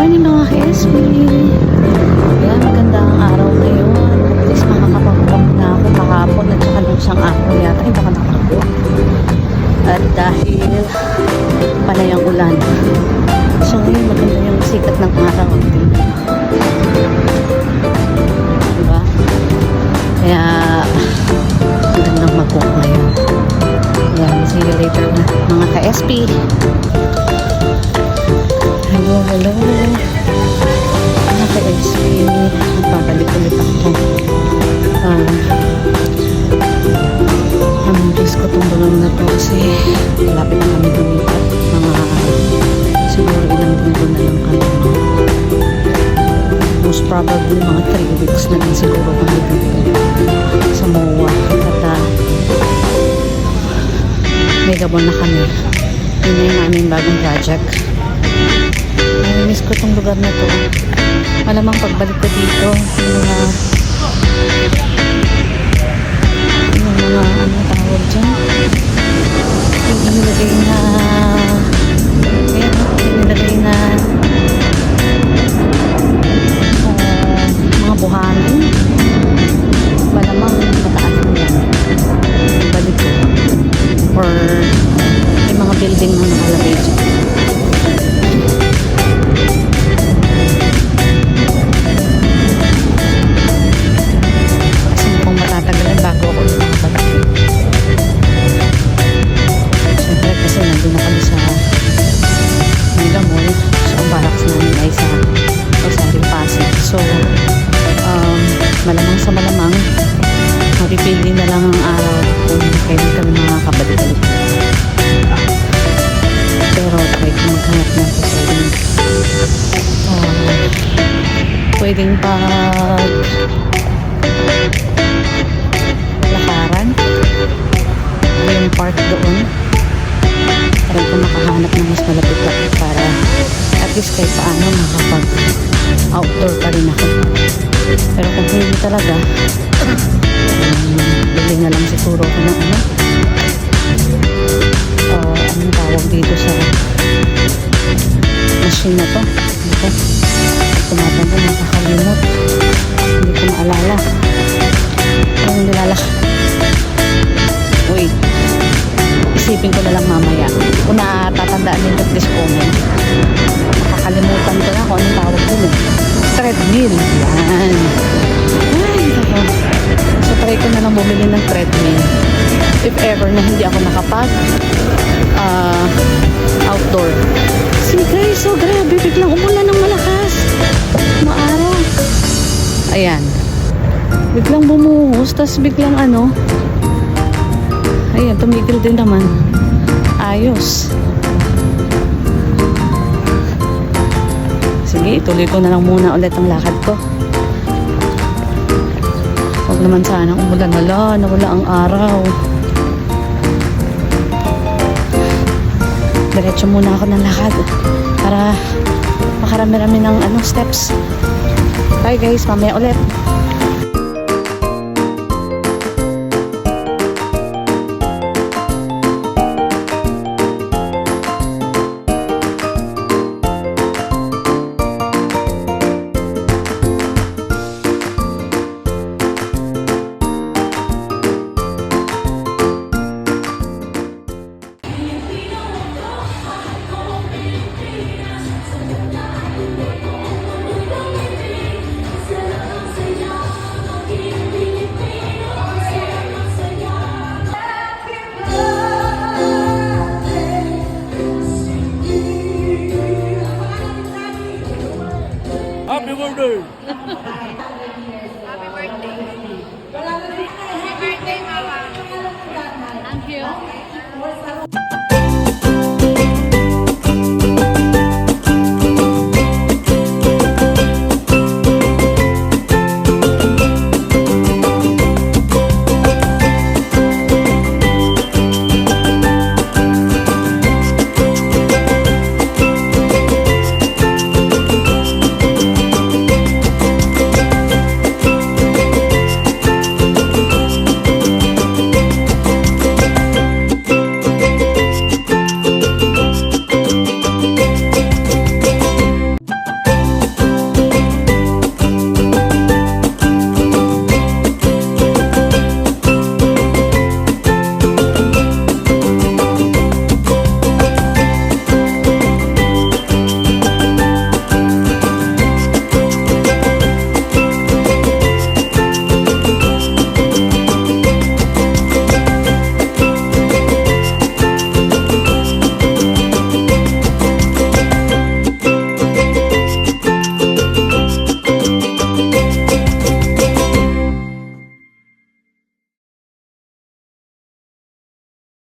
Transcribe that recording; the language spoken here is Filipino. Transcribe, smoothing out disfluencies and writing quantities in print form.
morning mga ka-SB. Ayan, maganda ang araw ngayon. At least makakapag-vlog na ako kahapon at saka nung isang araw yata. Hindi ako nakapag-vlog. At dahil panay ang ulan. So ngayon maganda yung sikat ng araw. Diba? Kaya magandang mag-walk ngayon. Ayan, see you later na mga ka-SB. Hello, hello. Mga ka-SB, magpapalik ulit ako. Diyos ko itong bulan na to kasi malapit na kami lumipat. Siguro ilang linggo na lang kami. Most probably mga 3 weeks na lang siguro kami dito sa MOA. At may gabon na kami. Yun na yung aming bagong project. Miss ko itong lugar na to. Malamang pagbalik ko dito, yung mga ano tawag dyan, yung inilagay na mga buhangin. Malamang mataas na yan. Balik ko. Or may mga building na nakalagay dyan. Malamang sa malamang mapipili na lang ang araw kung kailan kami makakabalik-balik. Pero try ko maghanap na pwedeng lakaran yung park doon. Try ko makahanap ng mas malapit-lapit para at least kahit paano makapag outdoor pa rin ako. Pero kung hindi talaga, bili na lang siguro ako ng anong tawag dito sa machine na to. Ito, tumatanda, nakakalimot. Hindi ko maalala. Anong nilala? Wait. Isipin ko na lang mamaya. Kung natatandaan nito, please comment. Nakakalimutan ko na kung anong tawag dun eh. Treadmill. Yan. Ay, ito. So, try ko na lang bumili ng treadmill. If ever na hindi ako nakapag outdoor. See guys, so grabe. Biglang umulan ng malakas. Maaraw. Ayan. Biglang bumuhos. Tapos biglang ayan, tumigil din naman. Ayos. Sige, ituloy ko na lang muna ulit ang lakad ko. Huwag naman sana umulan. Nawala ang araw. Diretso muna ako ng lakad para makarami-rami ng steps. Bye guys, mamaya ulit. Happy birthday! Happy birthday, Mama. Thank you.